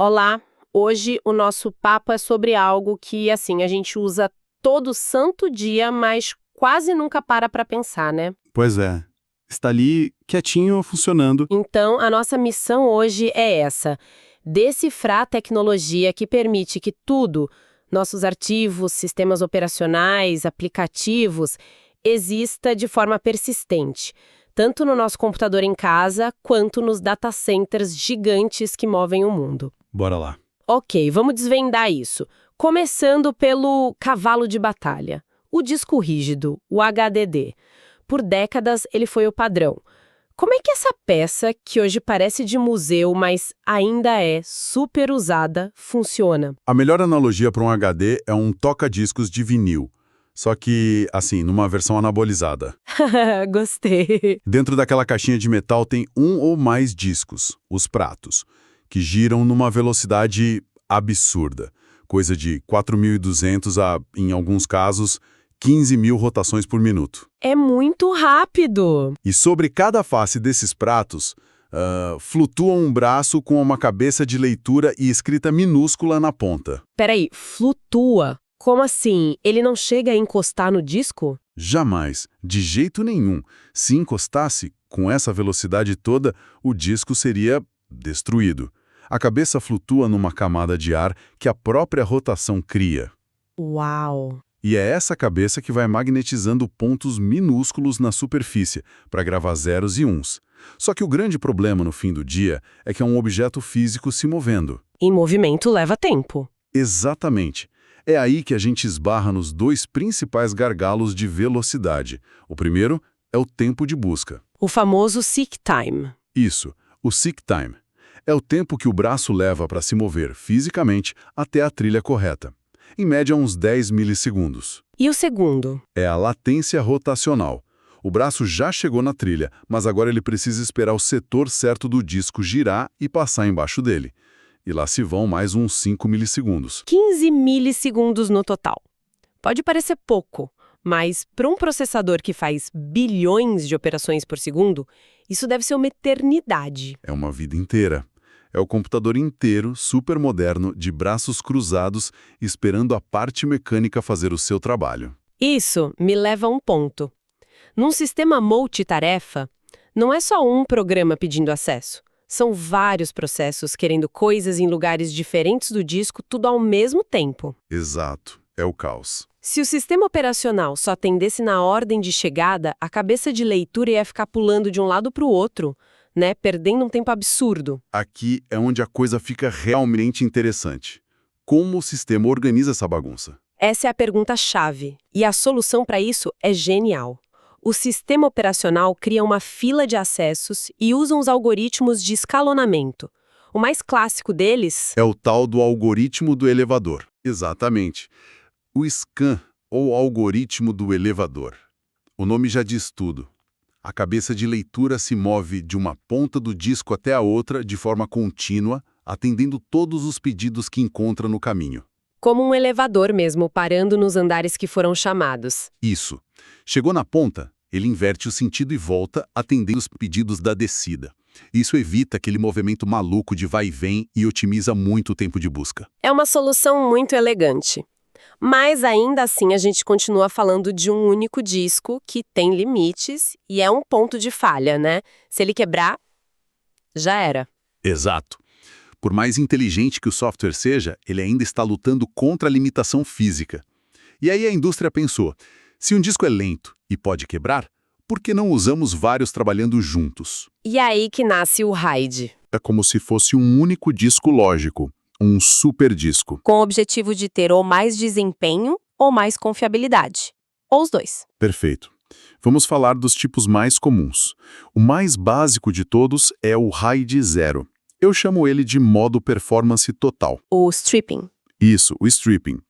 Olá, hoje o nosso papo é sobre algo que, assim, a gente usa todo santo dia, mas quase nunca para pensar, né? Pois é. Está ali quietinho, funcionando. Então, a nossa missão hoje é essa: decifrar a tecnologia que permite que tudo, nossos arquivos, sistemas operacionais, aplicativos, exista de forma persistente, tanto no nosso computador em casa, quanto nos data centers gigantes que movem o mundo. Bora lá. Ok, vamos desvendar isso. Começando pelo cavalo de batalha, o disco rígido, o HDD. Por décadas, ele foi o padrão. Como é que essa peça, que hoje parece de museu, mas ainda é super usada, funciona? A melhor analogia para um HD é um toca-discos de vinil. Só que, assim, numa versão anabolizada. Gostei. Dentro daquela caixinha de metal tem um ou mais discos, os pratos, que giram numa velocidade absurda. Coisa de 4.200 a, em alguns casos, 15.000 rotações por minuto. É muito rápido. E sobre cada face desses pratos, flutua um braço com uma cabeça de leitura e escrita minúscula na ponta. Peraí, flutua. Como assim? Ele não chega a encostar no disco? Jamais, de jeito nenhum. Se encostasse, com essa velocidade toda, o disco seria destruído. A cabeça flutua numa camada de ar que a própria rotação cria. Uau! E é essa cabeça que vai magnetizando pontos minúsculos na superfície, para gravar zeros e uns. Só que o grande problema no fim do dia é que é um objeto físico se movendo. Em movimento leva tempo. Exatamente. É aí que a gente esbarra nos dois principais gargalos de velocidade. O primeiro é o tempo de busca. O famoso seek time. Isso, o seek time. É o tempo que o braço leva para se mover fisicamente até a trilha correta. Em média, uns 10 milissegundos. E o segundo? É a latência rotacional. O braço já chegou na trilha, mas agora ele precisa esperar o setor certo do disco girar e passar embaixo dele. E lá se vão mais uns 5 milissegundos. 15 milissegundos no total. Pode parecer pouco, mas para um processador que faz bilhões de operações por segundo, isso deve ser uma eternidade. É uma vida inteira. É o computador inteiro, super moderno, de braços cruzados, esperando a parte mecânica fazer o seu trabalho. Isso me leva a um ponto. Num sistema multitarefa, não é só um programa pedindo acesso. São vários processos querendo coisas em lugares diferentes do disco, tudo ao mesmo tempo. Exato, é o caos. Se o sistema operacional só atendesse na ordem de chegada, a cabeça de leitura ia ficar pulando de um lado para o outro, né, perdendo um tempo absurdo. Aqui é onde a coisa fica realmente interessante. Como o sistema organiza essa bagunça? Essa é a pergunta-chave, e a solução para isso é genial. O sistema operacional cria uma fila de acessos e usa os algoritmos de escalonamento. O mais clássico deles É o tal do algoritmo do elevador. Exatamente. O scan, ou algoritmo do elevador. O nome já diz tudo. A cabeça de leitura se move de uma ponta do disco até a outra de forma contínua, atendendo todos os pedidos que encontra no caminho. como um elevador mesmo, parando nos andares que foram chamados. Isso. Chegou na ponta, ele inverte o sentido e volta, atendendo os pedidos da descida. Isso evita aquele movimento maluco de vai e vem e otimiza muito o tempo de busca. É uma solução muito elegante. Mas ainda assim a gente continua falando de um único disco que tem limites e é um ponto de falha, né? Se ele quebrar, já era. Exato. Por mais inteligente que o software seja, ele ainda está lutando contra a limitação física. E aí a indústria pensou, se um disco é lento e pode quebrar, por que não usamos vários trabalhando juntos? E aí que nasce o RAID, É como se fosse um único disco lógico, um super disco. com o objetivo de ter ou mais desempenho ou mais confiabilidade. Ou os dois. Perfeito. Vamos falar dos tipos mais comuns. O mais básico de todos é o RAID 0. Eu chamo ele de modo performance total. O stripping. Isso, o stripping.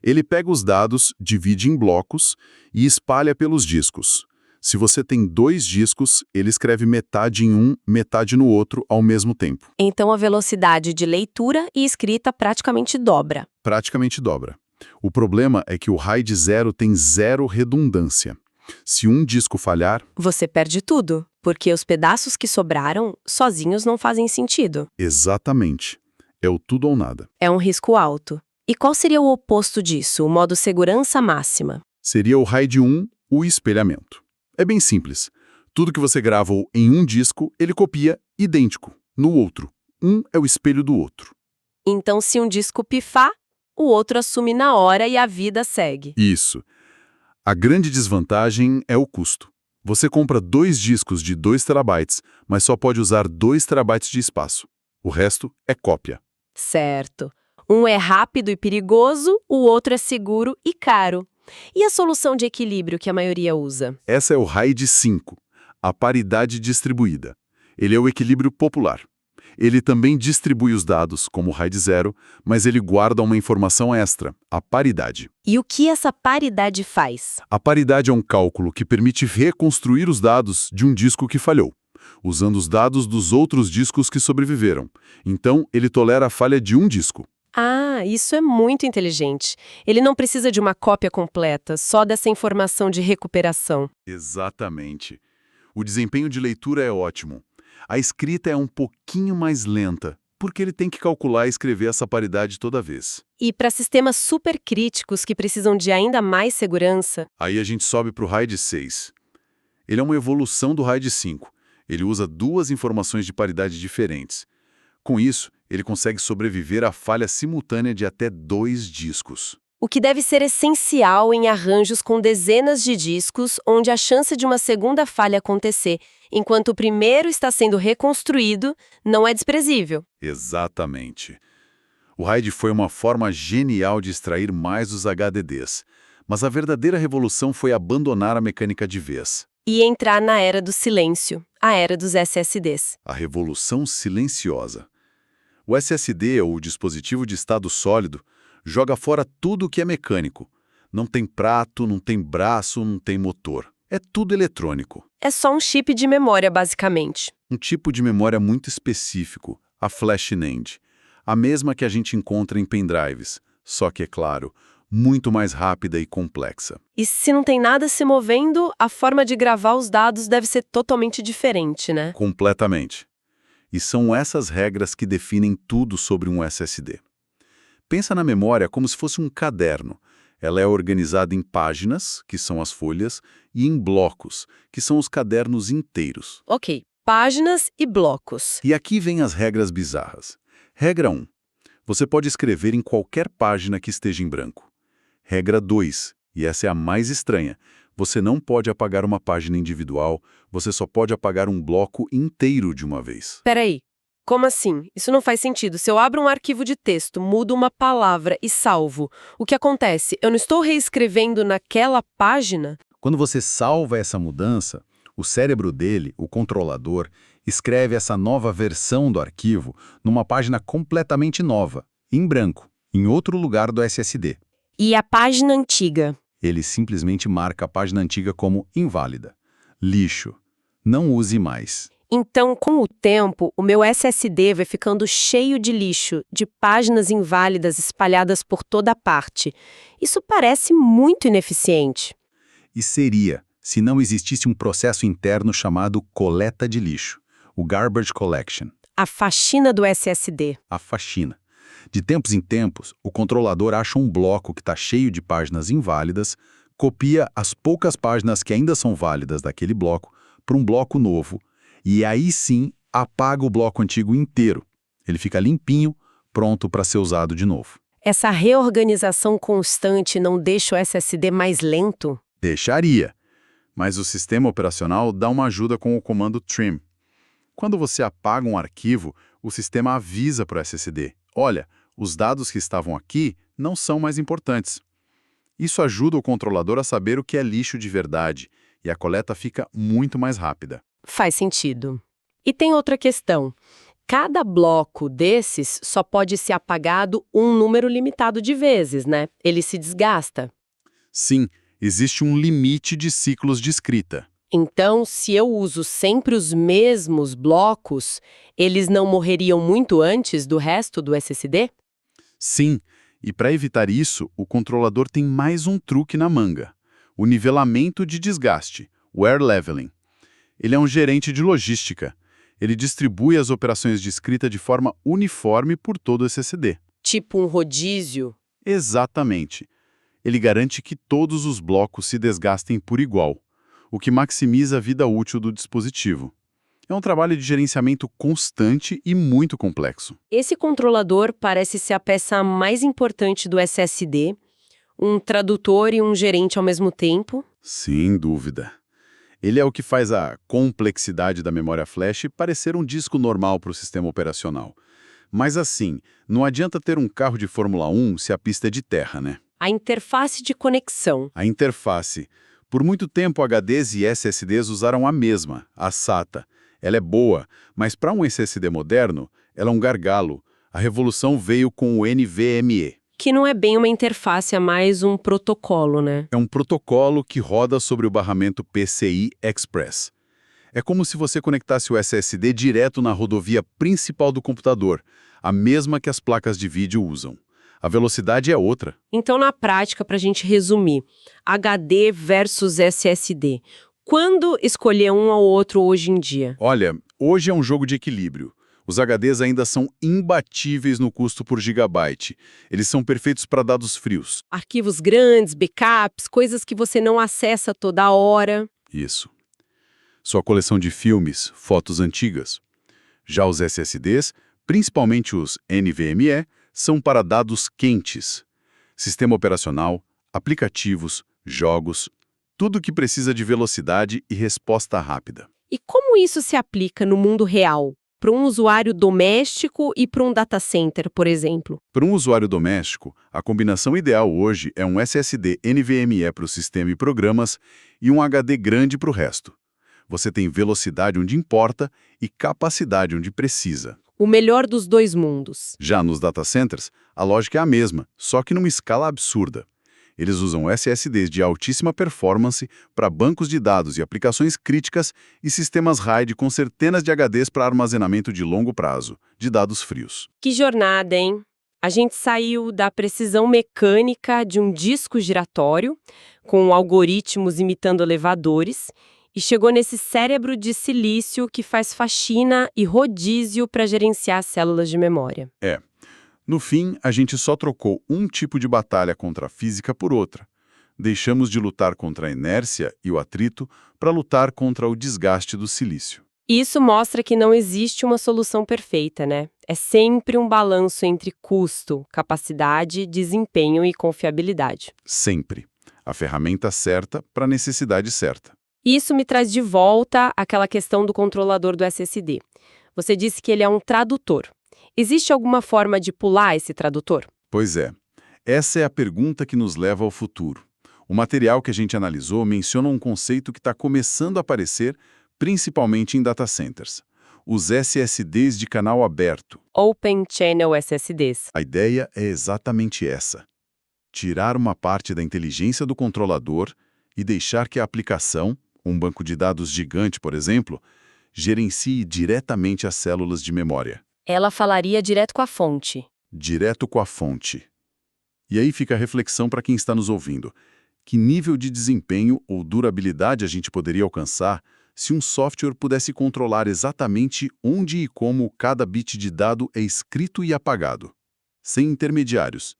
Ele pega os dados, divide em blocos e espalha pelos discos. Se você tem 2 discos, ele escreve metade em um, metade no outro ao mesmo tempo. Então a velocidade de leitura e escrita praticamente dobra. Praticamente dobra. O problema é que o RAID 0 tem 0 redundância. Se um disco falhar, Você perde tudo, porque os pedaços que sobraram sozinhos não fazem sentido. exatamente. É o tudo ou nada. É um risco alto. E qual seria o oposto disso, o modo segurança máxima? Seria o RAID 1, o espelhamento. É bem simples. Tudo que você gravou em um disco, ele copia idêntico no outro. Um é o espelho do outro. Então, se um disco pifar, o outro assume na hora e a vida segue. Isso. A grande desvantagem é o custo. Você compra 2 discos de 2 terabytes, mas só pode usar 2 terabytes de espaço. O resto é cópia. Certo. Um é rápido e perigoso, o outro é seguro e caro. E a solução de equilíbrio que a maioria usa? Essa é o RAID 5, a paridade distribuída. Ele é o equilíbrio popular. Ele também distribui os dados, como o RAID 0, mas ele guarda uma informação extra, a paridade. E o que essa paridade faz? A paridade é um cálculo que permite reconstruir os dados de um disco que falhou, usando os dados dos outros discos que sobreviveram. Então, ele tolera a falha de um disco. Ah, isso é muito inteligente. Ele não precisa de uma cópia completa, só dessa informação de recuperação. Exatamente. O desempenho de leitura é ótimo. A escrita é um pouquinho mais lenta, porque ele tem que calcular e escrever essa paridade toda vez. E para sistemas supercríticos que precisam de ainda mais segurança, Aí a gente sobe para o RAID 6. Ele é uma evolução do RAID 5. Ele usa 2 informações de paridade diferentes. Com isso, ele consegue sobreviver à falha simultânea de até 2 discos. o que deve ser essencial em arranjos com dezenas de discos, onde a chance de uma segunda falha acontecer, enquanto o primeiro está sendo reconstruído, não é desprezível. Exatamente. O RAID foi uma forma genial de extrair mais os HDDs, mas a verdadeira revolução foi abandonar a mecânica de vez. E entrar na era do silêncio, a era dos SSDs. A revolução silenciosa. O SSD, ou dispositivo de estado sólido, joga fora tudo o que é mecânico. Não tem prato, não tem braço, não tem motor. É tudo eletrônico. É só um chip de memória, basicamente. Um tipo de memória muito específico, a Flash NAND. A mesma que a gente encontra em pendrives, só que, é claro, muito mais rápida e complexa. E se não tem nada se movendo, a forma de gravar os dados deve ser totalmente diferente, né? Completamente. E são essas regras que definem tudo sobre um SSD. Pensa na memória como se fosse um caderno. Ela é organizada em páginas, que são as folhas, e em blocos, que são os cadernos inteiros. Ok, páginas e blocos. E aqui vem as regras bizarras. Regra 1. Você pode escrever em qualquer página que esteja em branco. Regra 2, e essa é a mais estranha. Você não pode apagar uma página individual, você só pode apagar um bloco inteiro de uma vez. Peraí, como assim? Isso não faz sentido. Se eu abro um arquivo de texto, mudo uma palavra e salvo, o que acontece? Eu não estou reescrevendo naquela página? Quando você salva essa mudança, o cérebro dele, o controlador, escreve essa nova versão do arquivo numa página completamente nova, em branco, em outro lugar do SSD. E a página antiga? Ele simplesmente marca a página antiga como inválida. Lixo. Não use mais. Então, com o tempo, o meu SSD vai ficando cheio de lixo, de páginas inválidas espalhadas por toda parte. Isso parece muito ineficiente. E seria, se não existisse um processo interno chamado coleta de lixo, o Garbage Collection, A faxina do SSD. a faxina. De tempos em tempos, o controlador acha um bloco que está cheio de páginas inválidas, copia as poucas páginas que ainda são válidas daquele bloco para um bloco novo, e aí sim apaga o bloco antigo inteiro. Ele fica limpinho, pronto para ser usado de novo. Essa reorganização constante não deixa o SSD mais lento? Deixaria. Mas o sistema operacional dá uma ajuda com o comando trim. Quando você apaga um arquivo, o sistema avisa para o SSD: olha, os dados que estavam aqui não são mais importantes. Isso ajuda o controlador a saber o que é lixo de verdade, e a coleta fica muito mais rápida. Faz sentido. E tem outra questão. Cada bloco desses só pode ser apagado um número limitado de vezes, né? Ele se desgasta. Sim, existe um limite de ciclos de escrita. Então, se eu uso sempre os mesmos blocos, eles não morreriam muito antes do resto do SSD? Sim, e para evitar isso, o controlador tem mais um truque na manga: o nivelamento de desgaste, wear leveling. Ele é um gerente de logística. Ele distribui as operações de escrita de forma uniforme por todo o SSD. Tipo um rodízio? Exatamente. Ele garante que todos os blocos se desgastem por igual, o que maximiza a vida útil do dispositivo. É um trabalho de gerenciamento constante e muito complexo. Esse controlador parece ser a peça mais importante do SSD, um tradutor e um gerente ao mesmo tempo. Sem dúvida. Ele é o que faz a complexidade da memória flash parecer um disco normal para o sistema operacional. Mas assim, não adianta ter um carro de Fórmula 1 se a pista é de terra, né? A interface de conexão. A interface. Por muito tempo, HDs e SSDs usaram a mesma, a SATA. Ela é boa, mas para um SSD moderno, ela é um gargalo. A revolução veio com o NVMe. Que não é bem uma interface, é mais um protocolo, né? É um protocolo que roda sobre o barramento PCI Express. É como se você conectasse o SSD direto na rodovia principal do computador, a mesma que as placas de vídeo usam. A velocidade é outra. Então, na prática, para a gente resumir, HD versus SSD. Quando escolher um ou outro hoje em dia? Olha, hoje é um jogo de equilíbrio. Os HDs ainda são imbatíveis no custo por gigabyte. Eles são perfeitos para dados frios. Arquivos grandes, backups, coisas que você não acessa toda hora. Isso. Sua coleção de filmes, fotos antigas. Já os SSDs, principalmente os NVMe, são para dados quentes. Sistema operacional, aplicativos, jogos, tudo que precisa de velocidade e resposta rápida. E como isso se aplica no mundo real? Para um usuário doméstico e para um data center, por exemplo? Para um usuário doméstico, a combinação ideal hoje é um SSD NVMe para o sistema e programas e um HD grande para o resto. Você tem velocidade onde importa e capacidade onde precisa. O melhor dos dois mundos. Já nos data centers, a lógica é a mesma, só que numa escala absurda. Eles usam SSDs de altíssima performance para bancos de dados e aplicações críticas e sistemas RAID com centenas de HDs para armazenamento de longo prazo, de dados frios. Que jornada, hein? A gente saiu da precisão mecânica de um disco giratório, com algoritmos imitando elevadores, e chegou nesse cérebro de silício que faz faxina e rodízio para gerenciar células de memória. No fim, a gente só trocou um tipo de batalha contra a física por outra. Deixamos de lutar contra a inércia e o atrito para lutar contra o desgaste do silício. Isso mostra que não existe uma solução perfeita, né? É sempre um balanço entre custo, capacidade, desempenho e confiabilidade. Sempre. A ferramenta certa para a necessidade certa. Isso me traz de volta àquela questão do controlador do SSD. Você disse que ele é um tradutor. Existe alguma forma de pular esse tradutor? Pois é. Essa é a pergunta que nos leva ao futuro. O material que a gente analisou menciona um conceito que está começando a aparecer, principalmente em data centers. Os SSDs de canal aberto. Open Channel SSDs. A ideia é exatamente essa. Tirar uma parte da inteligência do controlador e deixar que a aplicação, um banco de dados gigante, por exemplo, gerencie diretamente as células de memória. Ela falaria direto com a fonte. Direto com a fonte. E aí fica a reflexão para quem está nos ouvindo. Que nível de desempenho ou durabilidade a gente poderia alcançar se um software pudesse controlar exatamente onde e como cada bit de dado é escrito e apagado, sem intermediários?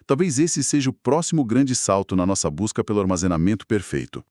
Talvez esse seja o próximo grande salto na nossa busca pelo armazenamento perfeito.